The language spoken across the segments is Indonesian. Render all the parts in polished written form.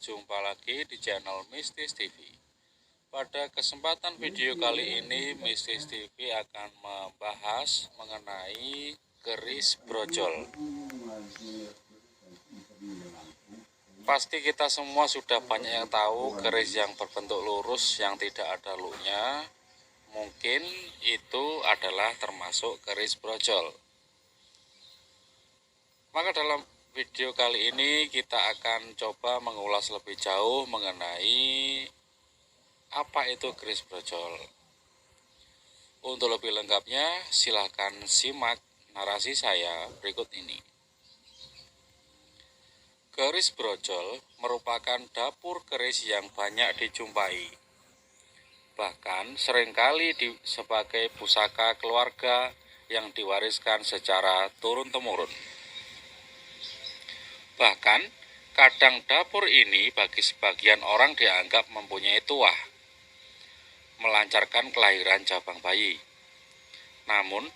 Jumpa lagi di channel Mistis TV. Pada kesempatan video kali ini, Mistis TV akan membahas mengenai keris brojol. Pasti kita semua sudah banyak yang tahu keris yang berbentuk lurus yang tidak ada luknya. Mungkin itu adalah termasuk keris brojol. Maka dalam video kali ini kita akan coba mengulas lebih jauh mengenai apa itu keris brojol. Untuk lebih lengkapnya silahkan simak narasi saya berikut ini. Keris brojol merupakan dapur keris yang banyak dijumpai. Bahkan seringkali sebagai pusaka keluarga yang diwariskan secara turun-temurun. Bahkan, kadang dapur ini bagi sebagian orang dianggap mempunyai tuah, melancarkan kelahiran jabang bayi. Namun,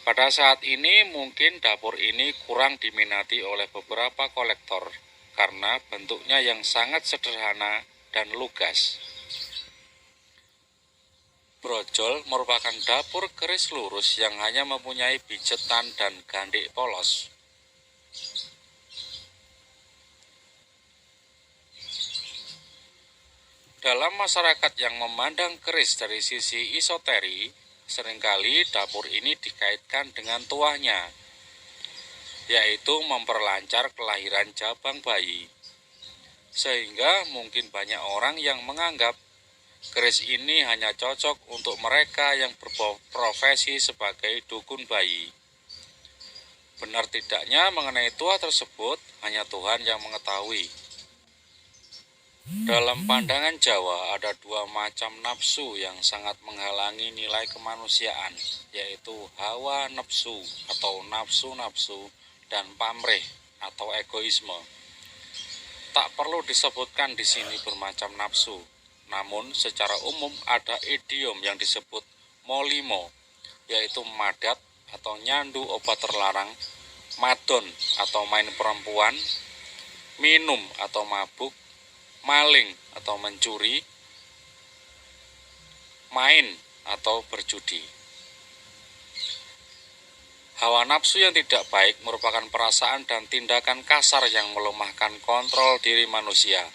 pada saat ini mungkin dapur ini kurang diminati oleh beberapa kolektor karena bentuknya yang sangat sederhana dan lugas. Brojol merupakan dapur keris lurus yang hanya mempunyai pijetan dan gandik polos. Dalam masyarakat yang memandang keris dari sisi esoteri, seringkali dapur ini dikaitkan dengan tuahnya, yaitu memperlancar kelahiran jabang bayi. Sehingga mungkin banyak orang yang menganggap keris ini hanya cocok untuk mereka yang berprofesi sebagai dukun bayi. Benar tidaknya mengenai tuah tersebut hanya Tuhan yang mengetahui. Dalam pandangan Jawa ada dua macam nafsu yang sangat menghalangi nilai kemanusiaan, yaitu hawa nafsu atau nafsu-nafsu dan pamrih atau egoisme. Tak perlu disebutkan di sini bermacam nafsu, namun secara umum ada idiom yang disebut molimo, yaitu madat atau nyandu obat terlarang, madon atau main perempuan, minum atau mabuk, maling atau mencuri, main atau berjudi. Hawa nafsu yang tidak baik merupakan perasaan dan tindakan kasar yang melemahkan kontrol diri manusia,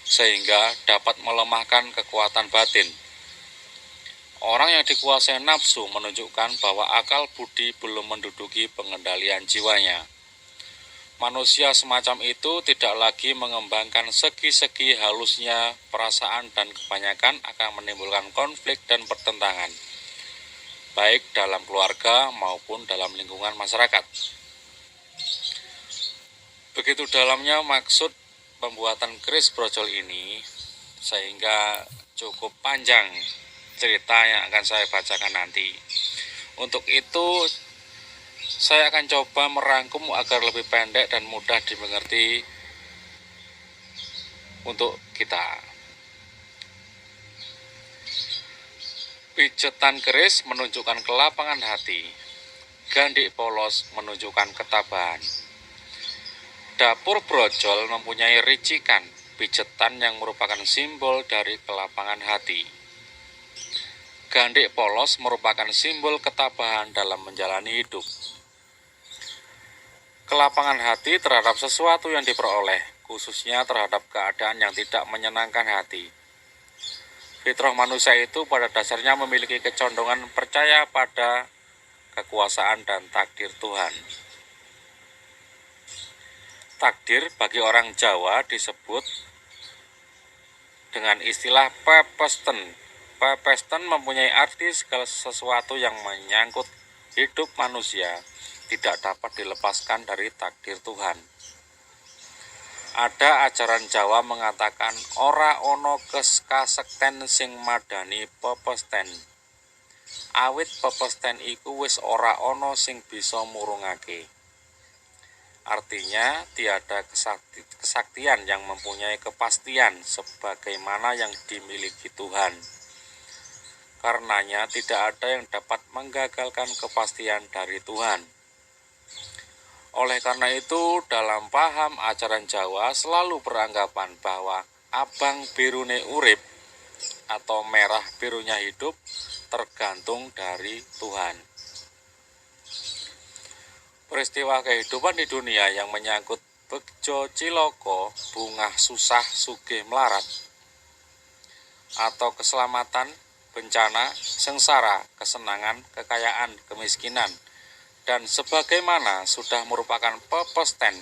sehingga dapat melemahkan kekuatan batin. Orang yang dikuasai nafsu menunjukkan bahwa akal budi belum menduduki pengendalian jiwanya. Manusia semacam itu tidak lagi mengembangkan segi-segi halusnya perasaan dan kebanyakan akan menimbulkan konflik dan pertentangan, baik dalam keluarga maupun dalam lingkungan masyarakat. Begitu dalamnya maksud pembuatan keris brojol ini, sehingga cukup panjang cerita yang akan saya bacakan nanti. Untuk itu, saya akan coba merangkum agar lebih pendek dan mudah dimengerti untuk kita. Pijetan keris menunjukkan kelapangan hati. Gandik polos menunjukkan ketabahan. Dapur brojol mempunyai ricikan, pijetan yang merupakan simbol dari kelapangan hati. Gandik polos merupakan simbol ketabahan dalam menjalani hidup. Kelapangan hati terhadap sesuatu yang diperoleh, khususnya terhadap keadaan yang tidak menyenangkan hati. Fitrah manusia itu pada dasarnya memiliki kecondongan percaya pada kekuasaan dan takdir Tuhan. Takdir bagi orang Jawa disebut dengan istilah pepesten. Pepesten mempunyai arti segala sesuatu yang menyangkut hidup manusia tidak dapat dilepaskan dari takdir Tuhan. Ada ajaran Jawa mengatakan ora ono kasekten sing madani pepesten. Awit pepesten iku wis ora ono sing bisa murungake. Artinya tiada kesaktian yang mempunyai kepastian sebagaimana yang dimiliki Tuhan. Karenanya tidak ada yang dapat menggagalkan kepastian dari Tuhan. Oleh karena itu, dalam paham ajaran Jawa selalu beranggapan bahwa abang birune urip atau merah birunya hidup tergantung dari Tuhan. Peristiwa kehidupan di dunia yang menyangkut bejo ciloko, bungah susah sugih melarat, atau keselamatan, bencana, sengsara, kesenangan, kekayaan, kemiskinan, dan sebagaimana sudah merupakan pepesten.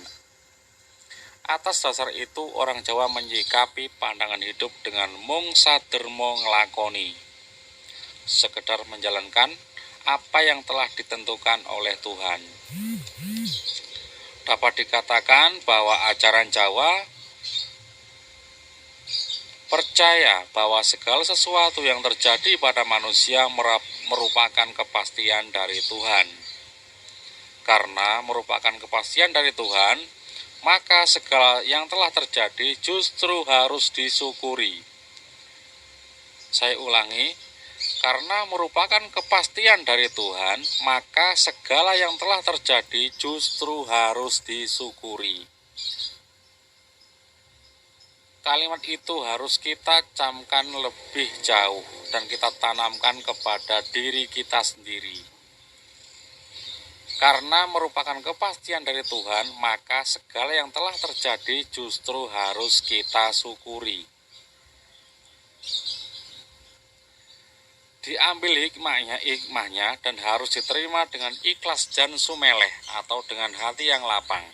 Atas dasar itu, orang Jawa menyikapi pandangan hidup dengan mung sadermo nglakoni, sekedar menjalankan apa yang telah ditentukan oleh Tuhan. Dapat dikatakan bahwa ajaran Jawa percaya bahwa segala sesuatu yang terjadi pada manusia merupakan kepastian dari Tuhan. Karena merupakan kepastian dari Tuhan, maka segala yang telah terjadi justru harus disyukuri. Saya ulangi, karena merupakan kepastian dari Tuhan, maka segala yang telah terjadi justru harus disyukuri. Kalimat itu harus kita camkan lebih jauh dan kita tanamkan kepada diri kita sendiri. Karena merupakan kepastian dari Tuhan, maka segala yang telah terjadi justru harus kita syukuri. Diambil hikmahnya dan harus diterima dengan ikhlas dan sumeleh atau dengan hati yang lapang.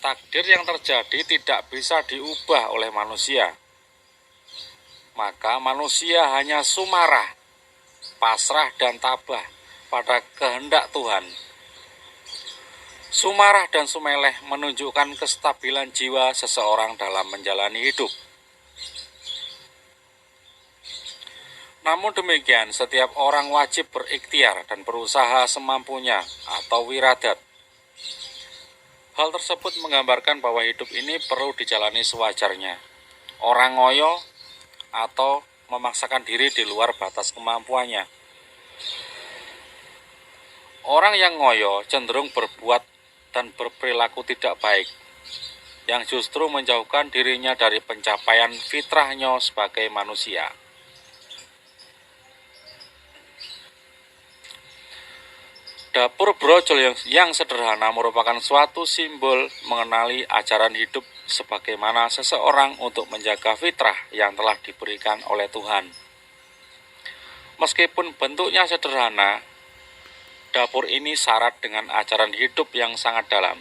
Takdir yang terjadi tidak bisa diubah oleh manusia. Maka manusia hanya sumarah, pasrah dan tabah pada kehendak Tuhan. Sumarah dan sumeleh menunjukkan kestabilan jiwa seseorang dalam menjalani hidup. Namun demikian, setiap orang wajib berikhtiar dan berusaha semampunya atau wiradat. Hal tersebut menggambarkan bahwa hidup ini perlu dijalani sewajarnya. Orang ngoyo atau memaksakan diri di luar batas kemampuannya. Orang yang ngoyo cenderung berbuat dan berperilaku tidak baik, yang justru menjauhkan dirinya dari pencapaian fitrahnya sebagai manusia. Dapur brojol yang sederhana merupakan suatu simbol mengenali ajaran hidup sebagaimana seseorang untuk menjaga fitrah yang telah diberikan oleh Tuhan. Meskipun bentuknya sederhana, dapur ini syarat dengan ajaran hidup yang sangat dalam.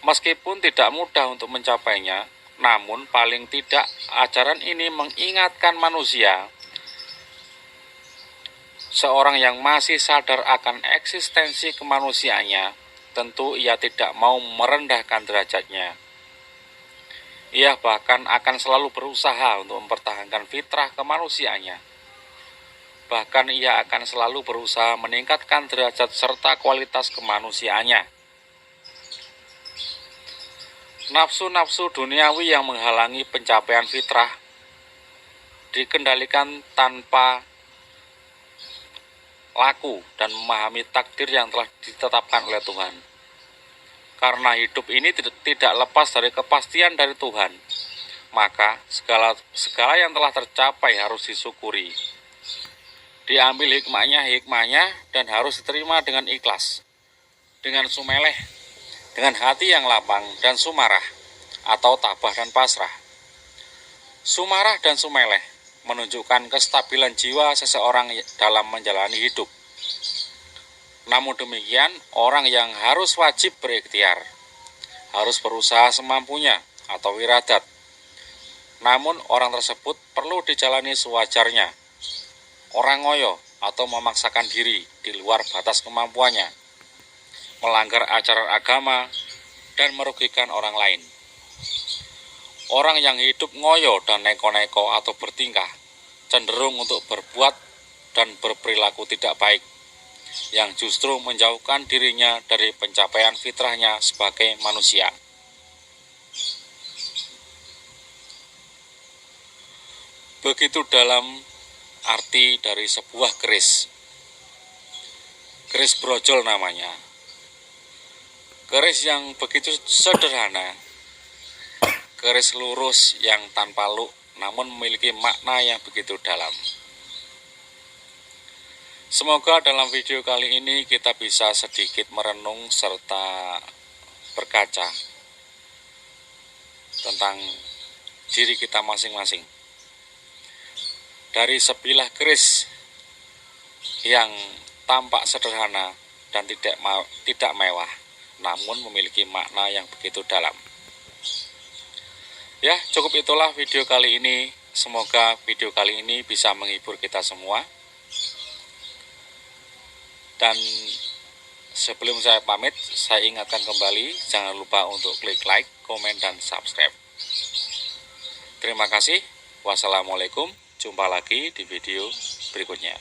Meskipun tidak mudah untuk mencapainya, namun paling tidak ajaran ini mengingatkan manusia, seorang yang masih sadar akan eksistensi kemanusiaannya, tentu ia tidak mau merendahkan derajatnya. Ia bahkan akan selalu berusaha untuk mempertahankan fitrah kemanusiaannya. Bahkan ia akan selalu berusaha meningkatkan derajat serta kualitas kemanusiaannya. Nafsu-nafsu duniawi yang menghalangi pencapaian fitrah dikendalikan tanpa laku dan memahami takdir yang telah ditetapkan oleh Tuhan. Karena hidup ini tidak lepas dari kepastian dari Tuhan, maka segala yang telah tercapai harus disyukuri. Diambil hikmahnya dan harus diterima dengan ikhlas, dengan sumeleh, dengan hati yang lapang dan sumarah atau tabah dan pasrah. Sumarah dan sumeleh menunjukkan kestabilan jiwa seseorang dalam menjalani hidup. Namun demikian, orang yang harus wajib berikhtiar, harus berusaha semampunya atau wiradat. Namun orang tersebut perlu dijalani sewajarnya. Orang ngoyo atau memaksakan diri di luar batas kemampuannya, melanggar ajaran agama, dan merugikan orang lain. Orang yang hidup ngoyo dan neko-neko atau bertingkah cenderung untuk berbuat dan berperilaku tidak baik, yang justru menjauhkan dirinya dari pencapaian fitrahnya sebagai manusia. Begitu dalam arti dari sebuah keris. Keris brojol namanya. Keris yang begitu sederhana, keris lurus yang tanpa luk, namun memiliki makna yang begitu dalam. Semoga dalam video kali ini kita bisa sedikit merenung serta berkaca tentang diri kita masing-masing. Dari sebilah keris yang tampak sederhana dan tidak mewah, namun memiliki makna yang begitu dalam. Ya, cukup itulah video kali ini. Semoga video kali ini bisa menghibur kita semua. Dan sebelum saya pamit, saya ingatkan kembali, jangan lupa untuk klik like, komen, dan subscribe. Terima kasih. Wassalamualaikum. Jumpa lagi di video berikutnya.